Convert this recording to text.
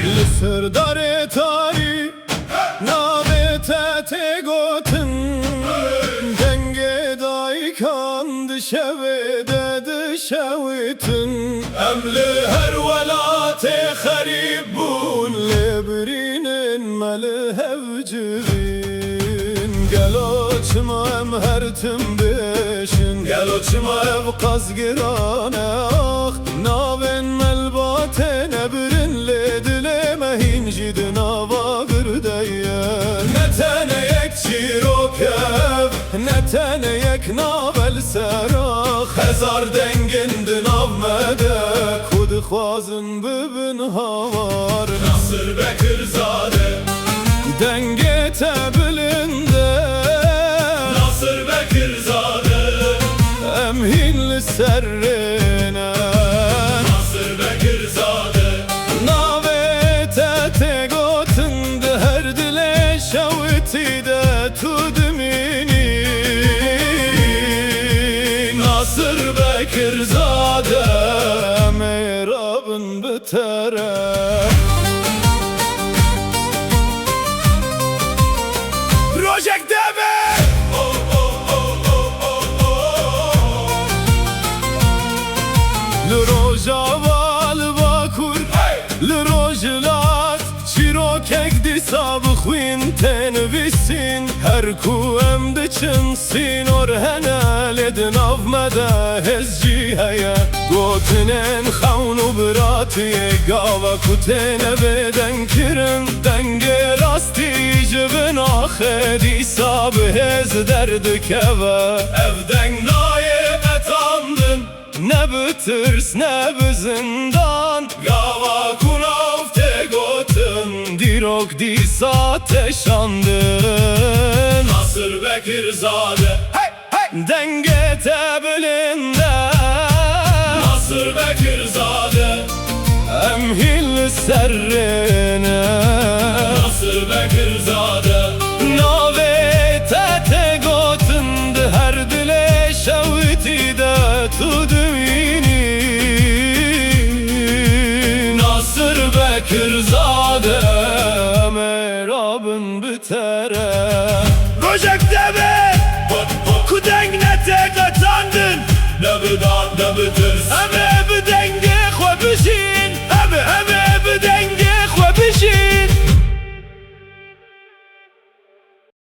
لسردار تاری نابت تگوتن دنگ دای کند شوید دشویتن امل هر ولات خریب بون لبرینن ملهو جبین گلو چما ام هر تم بشن گلو چما ev qazgirane ah navin melbat nebrin ledileme hincid nava gırdayen ne tane yek çirok ev ne tane yek navel serah hezar dengindin avmede kud khwazın bibin havar Nasır Bekirzade denge tebilinde Nasır Bekirzade emhil serrine Nasır Bekirzade navete tegotund her dile şaviti de tudmini Nasır Bekirzade meyrabın bitere Project Deve L'rojaval bakur L'rojlat Çirokek disab khwin tenvisin Her ku em diçinsin or henel edin avmede hezci heye Gotinen xavnu biratiye gava kutene beden kirin Denge rasti cibin axe disab hez derdikeve Evden naye etandın Ne bitirs ne bizindan Gava kunav tegotun Dirok disa teşandın Nasır Bekirzade hey, hey. Denge tebilinde Nasır Bekirzade emhil serrine Nasır Bekirzade navete tegotun her dile şaviti de tudmini Nasır Bekirzade